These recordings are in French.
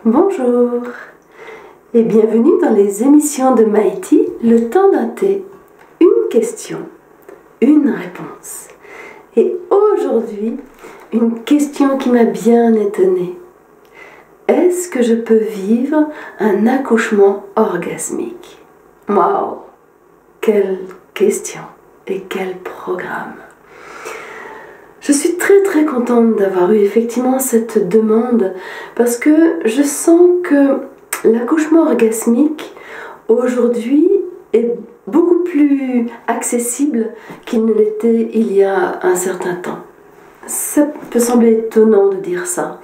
Bonjour et bienvenue dans les émissions de Maïti, le temps d'un thé. Une question, une réponse. Et aujourd'hui, une question qui m'a bien étonnée. Est-ce que je peux vivre un accouchement orgasmique? Waouh! Quelle question et quel programme! Je suis très contente d'avoir eu effectivement cette demande parce que je sens que l'accouchement orgasmique aujourd'hui est beaucoup plus accessible qu'il ne l'était il y a un certain temps. Ça peut sembler étonnant de dire ça.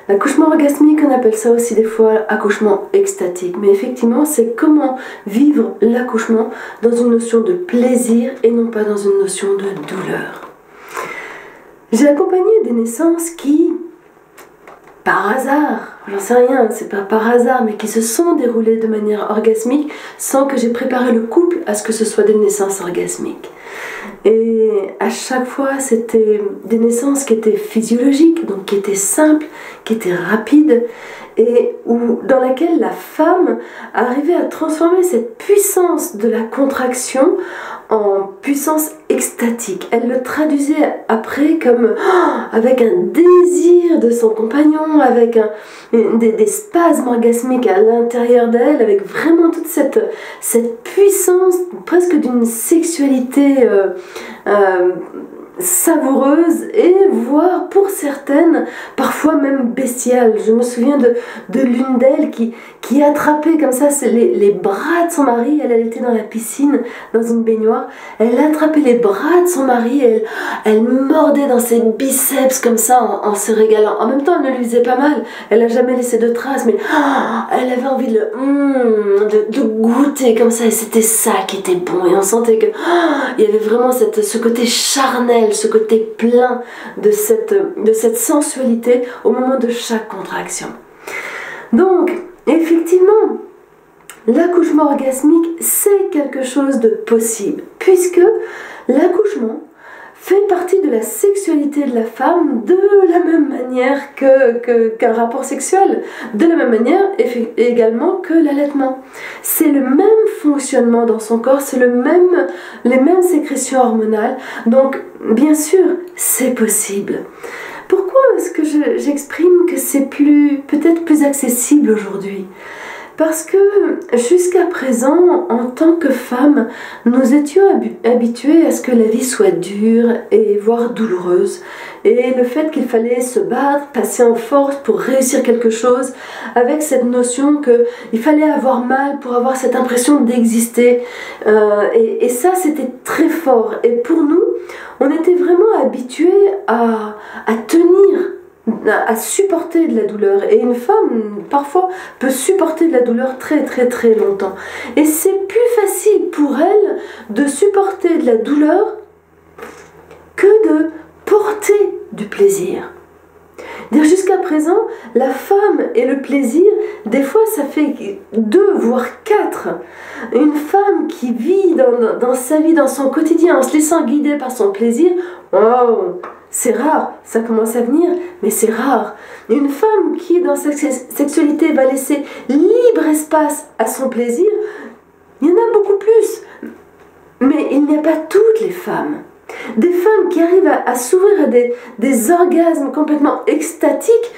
L'accouchement orgasmique, on appelle ça aussi des fois accouchement extatique. Mais effectivement, c'est comment vivre l'accouchement dans une notion de plaisir et non pas dans une notion de douleur. J'ai accompagné des naissances qui, par hasard, j'en sais rien, c'est pas par hasard, mais qui se sont déroulées de manière orgasmique sans que j'ai préparé le couple à ce que ce soit des naissances orgasmiques. Et à chaque fois, c'était des naissances qui étaient physiologiques, donc qui étaient simples, qui étaient rapides, et dans laquelle la femme arrivait à transformer cette puissance de la contraction en puissance extatique. Elle le traduisait après comme avec un désir de son compagnon, avec des spasmes orgasmiques à l'intérieur d'elle, avec vraiment toute cette puissance presque d'une sexualité savoureuse et voire pour certaines parfois même bestiale. Je me souviens de l'une d'elles qui attrapait comme ça les bras de son mari. Elle était dans la piscine, dans une baignoire, elle attrapait les bras de son mari et elle mordait dans ses biceps comme ça en se régalant. En même temps, elle ne lui faisait pas mal, elle n'a jamais laissé de traces, mais elle avait envie de goûter comme ça, et c'était ça qui était bon, et on sentait que il y avait vraiment ce côté charnel, ce côté plein de cette sensualité au moment de chaque contraction. Donc, effectivement, l'accouchement orgasmique, c'est quelque chose de possible, puisque l'accouchement fait partie de la sexualité de la femme de la même manière qu'un rapport sexuel, de la même manière également que l'allaitement. C'est le même fonctionnement dans son corps, c'est les mêmes sécrétions hormonales, donc bien sûr, c'est possible. Pourquoi est-ce que j'exprime que c'est peut-être plus accessible aujourd'hui ? Parce que jusqu'à présent, en tant que femme, nous étions habitués à ce que la vie soit dure et voire douloureuse. Et le fait qu'il fallait se battre, passer en force pour réussir quelque chose, avec cette notion qu'il fallait avoir mal pour avoir cette impression d'exister. Et ça, c'était très fort. Et pour nous, on était vraiment habitués à tenir, à supporter de la douleur, et une femme parfois peut supporter de la douleur très longtemps, et c'est plus facile pour elle de supporter de la douleur que de porter du plaisir. Jusqu'à présent, la femme et le plaisir, des fois ça fait 2 voire 4. Une femme qui vit dans sa vie, dans son quotidien, en se laissant guider par son plaisir, wow, c'est rare, ça commence à venir, mais c'est rare. Une femme qui, dans sa sexualité, va laisser libre espace à son plaisir, il y en a beaucoup plus. Mais il n'y a pas toutes les femmes. Des femmes qui arrivent à s'ouvrir à des orgasmes complètement extatiques,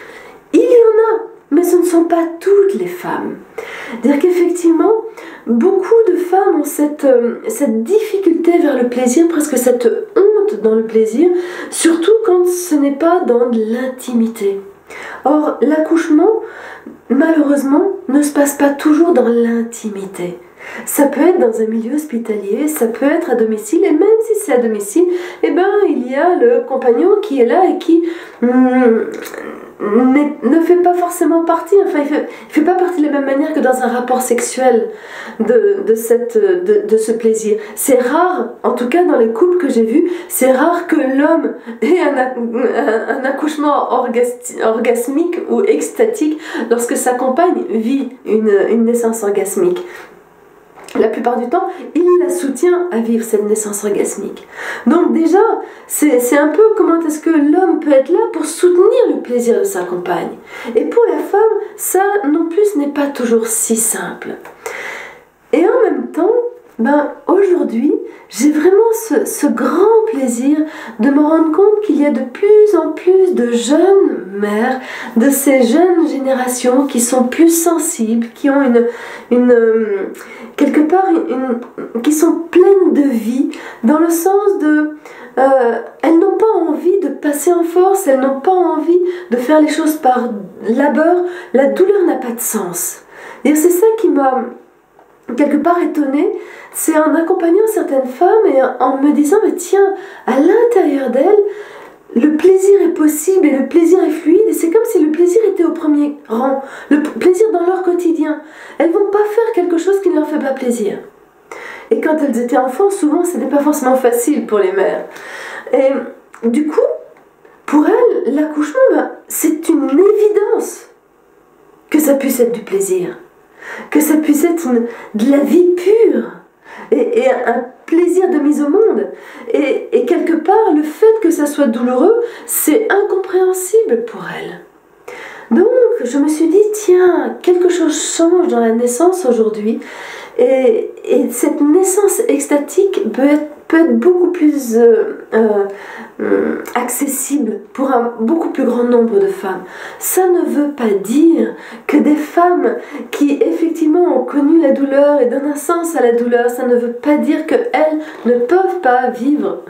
il y en a, mais ce ne sont pas toutes les femmes. Dire qu'effectivement, beaucoup de femmes ont cette difficulté vers le plaisir, presque cette honte dans le plaisir, surtout quand ce n'est pas dans de l'intimité. Or, l'accouchement, malheureusement, ne se passe pas toujours dans l'intimité. Ça peut être dans un milieu hospitalier, ça peut être à domicile, et même si c'est à domicile, eh ben, il y a le compagnon qui est là et qui ne fait pas forcément partie, enfin il fait pas partie de la même manière que dans un rapport sexuel de ce plaisir. C'est rare, en tout cas dans les couples que j'ai vus, c'est rare que l'homme ait un accouchement orgasmique ou extatique lorsque sa compagne vit une naissance orgasmique. la plupart du temps, il la soutient à vivre cette naissance orgasmique. Donc déjà, c'est un peu comment est-ce que l'homme peut être là pour soutenir le plaisir de sa compagne. Et pour la femme, ça non plus ce n'est pas toujours si simple. Et en même temps, aujourd'hui, j'ai vraiment ce grand plaisir de me rendre compte qu'il y a de plus en plus de jeunes mères, de ces jeunes générations qui sont plus sensibles, qui ont quelque part qui sont pleines de vie, dans le sens de elles n'ont pas envie de passer en force, elles n'ont pas envie de faire les choses par labeur. La douleur n'a pas de sens. Et c'est ça qui m'a quelque part étonnée, c'est en accompagnant certaines femmes et en me disant, mais tiens, à l'intérieur d'elles, le plaisir est possible et le plaisir est fluide, et c'est comme si le plaisir était au premier rang, le plaisir dans leur quotidien. Elles ne vont pas faire quelque chose qui ne leur fait pas plaisir. Et quand elles étaient enfants, souvent, ce n'était pas forcément facile pour les mères. Et du coup, pour elles, l'accouchement, c'est une évidence que ça puisse être du plaisir, que ça puisse être de la vie pure et un plaisir de mise au monde. Et quelque part, le fait que ça soit douloureux, c'est incompréhensible pour elles. Donc, je me suis dit, tiens, quelque chose change dans la naissance aujourd'hui. Et cette naissance extatique peut être beaucoup plus accessible pour un beaucoup plus grand nombre de femmes. Ça ne veut pas dire que des femmes qui effectivement ont connu la douleur et donnent un sens à la douleur, ça ne veut pas dire qu'elles ne peuvent pas vivre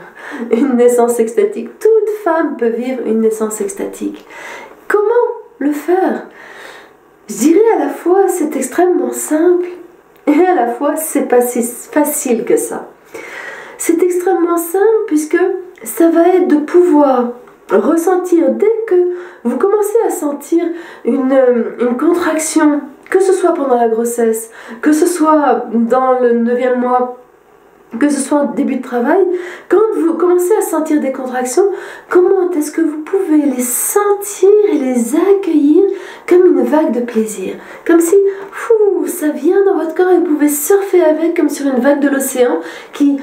une naissance extatique. Toute femme peut vivre une naissance extatique. Comment le faire? Je dirais à la fois c'est extrêmement simple et à la fois c'est pas si facile que ça. C'est extrêmement simple puisque ça va être de pouvoir ressentir dès que vous commencez à sentir une contraction, que ce soit pendant la grossesse, que ce soit dans le 9e mois, que ce soit en début de travail, quand vous commencez à sentir des contractions, comment est-ce que vous pouvez les sentir et les accueillir comme une vague de plaisir, comme si ça vient dans votre corps et vous pouvez surfer avec comme sur une vague de l'océan qui,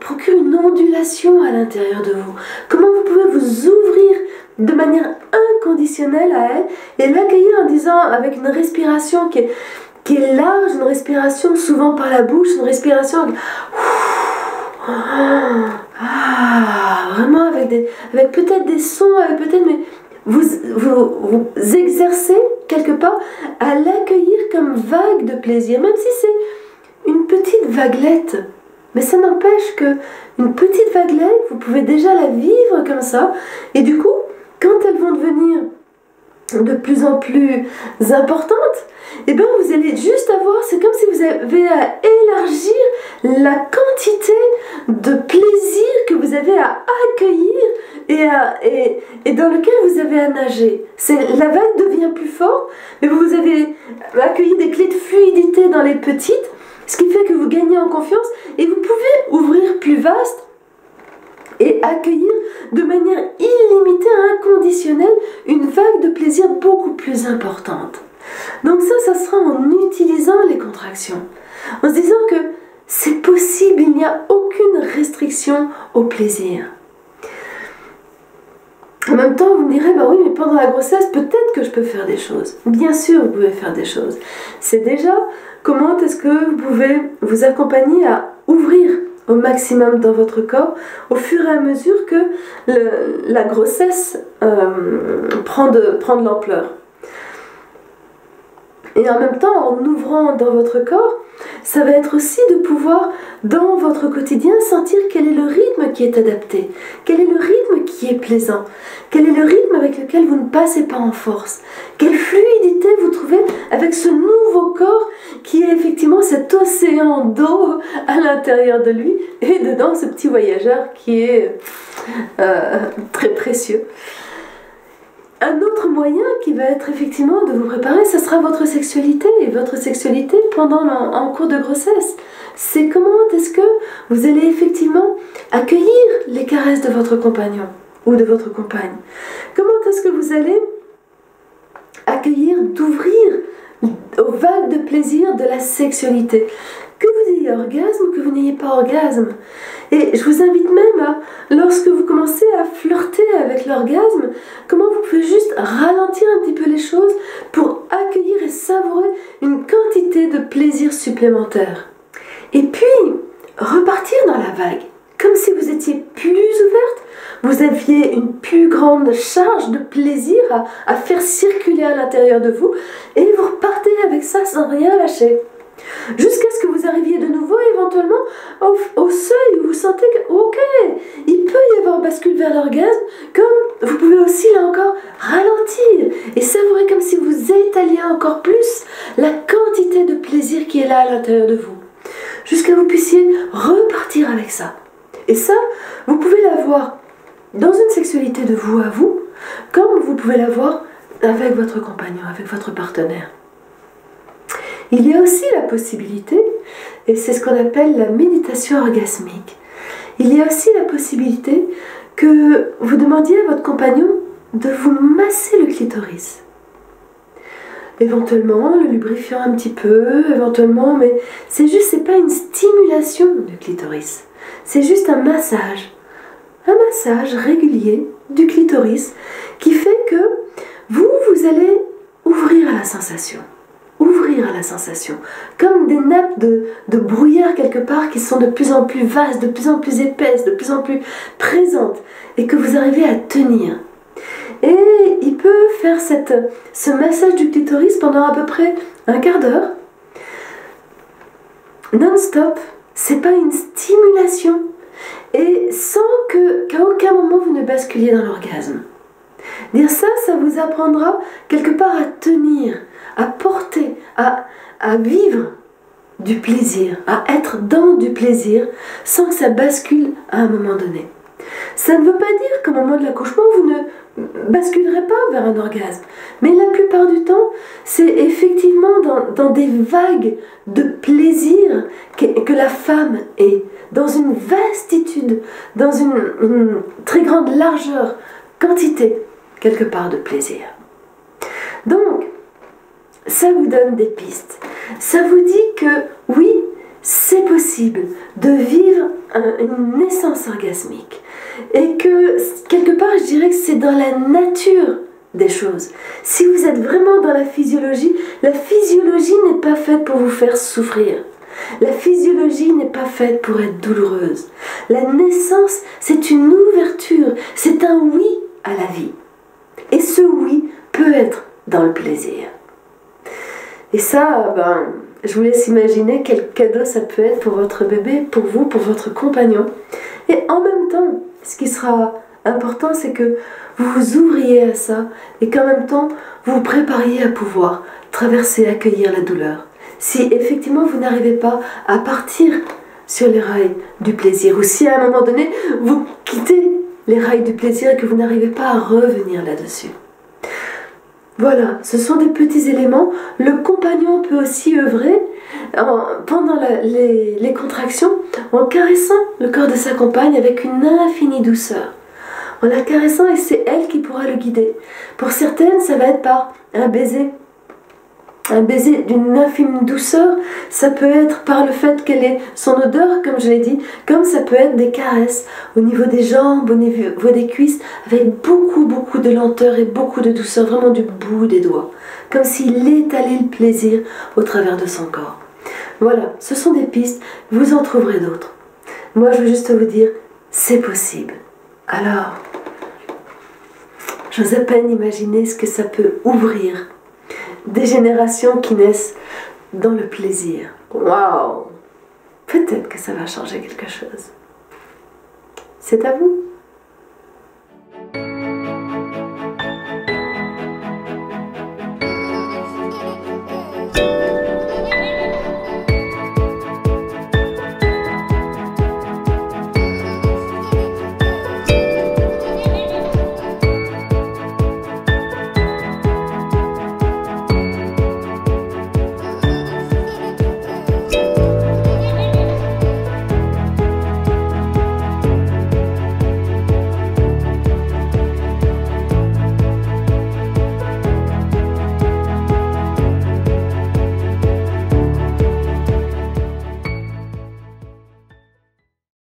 procure une ondulation à l'intérieur de vous. Comment vous pouvez vous ouvrir de manière inconditionnelle à elle et l'accueillir en disant avec une respiration qui est large, une respiration souvent par la bouche, une respiration vraiment avec peut-être des sons, mais vous exercez quelque part à l'accueillir comme vague de plaisir, même si c'est une petite vaguelette. Mais ça n'empêche que une petite vaguelette, vous pouvez déjà la vivre comme ça, et du coup, quand elles vont devenir de plus en plus importantes, vous allez juste avoir, c'est comme si vous avez à élargir la quantité de plaisir que vous avez à accueillir et dans lequel vous avez à nager. La vague devient plus forte, mais vous avez accueilli des clés de fluidité dans les petites, ce qui fait que vous gagnez en confiance et vous pouvez ouvrir plus vaste et accueillir de manière illimitée, inconditionnelle, une vague de plaisir beaucoup plus importante. Donc ça sera en utilisant les contractions, en se disant que c'est possible, il n'y a aucune restriction au plaisir. En même temps, vous me direz, oui, mais pendant la grossesse, peut-être que je peux faire des choses. Bien sûr, vous pouvez faire des choses. C'est déjà comment est-ce que vous pouvez vous accompagner à ouvrir au maximum dans votre corps au fur et à mesure que la grossesse prend de l'ampleur. Et en même temps, en ouvrant dans votre corps, ça va être aussi de pouvoir, dans votre quotidien, sentir quel est le rythme qui est adapté, quel est le rythme qui est plaisant, quel est le rythme avec lequel vous ne passez pas en force, quelle fluidité vous trouvez avec ce nouveau corps qui est effectivement cet océan d'eau à l'intérieur de lui, et dedans ce petit voyageur qui est très précieux. Un autre moyen qui va être effectivement de vous préparer, ce sera votre sexualité, et votre sexualité en cours de grossesse. C'est comment est-ce que vous allez effectivement accueillir les caresses de votre compagnon ou de votre compagne. Comment est-ce que vous allez d'ouvrir aux vagues de plaisir de la sexualité. ayez orgasme que vous n'ayez pas orgasme. Et je vous invite même à, lorsque vous commencez à flirter avec l'orgasme, comment vous pouvez juste ralentir un petit peu les choses pour accueillir et savourer une quantité de plaisir supplémentaire. Et puis, repartir dans la vague, comme si vous étiez plus ouverte, vous aviez une plus grande charge de plaisir à faire circuler à l'intérieur de vous, et vous repartez avec ça sans rien lâcher. Jusqu'à ce que vous arriviez de nouveau éventuellement au seuil où vous sentez que, ok, il peut y avoir bascule vers l'orgasme, comme vous pouvez aussi là encore ralentir et savourer comme si vous étaliez encore plus la quantité de plaisir qui est là à l'intérieur de vous. Jusqu'à ce que vous puissiez repartir avec ça. Et ça, vous pouvez l'avoir dans une sexualité de vous à vous, comme vous pouvez l'avoir avec votre compagnon, avec votre partenaire. Il y a aussi la possibilité, et c'est ce qu'on appelle la méditation orgasmique, il y a aussi la possibilité que vous demandiez à votre compagnon de vous masser le clitoris. Éventuellement, le lubrifiant un petit peu, éventuellement, mais c'est juste, c'est pas une stimulation du clitoris, c'est juste un massage régulier du clitoris qui fait que vous allez ouvrir à la sensation. Ouvrir à la sensation, comme des nappes de brouillard quelque part qui sont de plus en plus vastes, de plus en plus épaisses, de plus en plus présentes, et que vous arrivez à tenir. Et il peut faire ce massage du clitoris pendant à peu près un quart d'heure, non-stop, c'est pas une stimulation, et sans qu'à aucun moment vous ne basculiez dans l'orgasme. Dire ça, ça vous apprendra quelque part à tenir, à porter, à vivre du plaisir, à être dans du plaisir sans que ça bascule à un moment donné. Ça ne veut pas dire qu'au moment de l'accouchement, vous ne basculerez pas vers un orgasme. Mais la plupart du temps, c'est effectivement dans des vagues de plaisir que la femme est, dans une vastitude, dans une très grande largeur, quantité, quelque part de plaisir. Donc, ça vous donne des pistes. Ça vous dit que oui, c'est possible de vivre une naissance orgasmique. Et que, quelque part, je dirais que c'est dans la nature des choses. Si vous êtes vraiment dans la physiologie n'est pas faite pour vous faire souffrir. La physiologie n'est pas faite pour être douloureuse. La naissance, c'est une ouverture, c'est un oui à la vie. Et ce oui peut être dans le plaisir. Et ça, je vous laisse imaginer quel cadeau ça peut être pour votre bébé, pour vous, pour votre compagnon. Et en même temps, ce qui sera important, c'est que vous vous ouvriez à ça et qu'en même temps, vous vous prépariez à pouvoir traverser, accueillir la douleur. Si effectivement vous n'arrivez pas à partir sur les rails du plaisir, ou si à un moment donné, vous quittez les rails du plaisir et que vous n'arrivez pas à revenir là-dessus. Voilà, ce sont des petits éléments. Le compagnon peut aussi œuvrer pendant les contractions en caressant le corps de sa compagne avec une infinie douceur. En la caressant, et c'est elle qui pourra le guider. Pour certaines, ça va être par un baiser d'une infime douceur. Ça peut être par le fait qu'elle ait son odeur, comme je l'ai dit, comme ça peut être des caresses au niveau des jambes, au niveau des cuisses, avec beaucoup de lenteur et beaucoup de douceur, vraiment du bout des doigts, comme s'il étalait le plaisir au travers de son corps. Voilà, ce sont des pistes, vous en trouverez d'autres. Moi, je veux juste vous dire, c'est possible. Alors, j'ose à peine imaginer ce que ça peut ouvrir. Des générations qui naissent dans le plaisir. Waouh! Peut-être que ça va changer quelque chose. C'est à vous.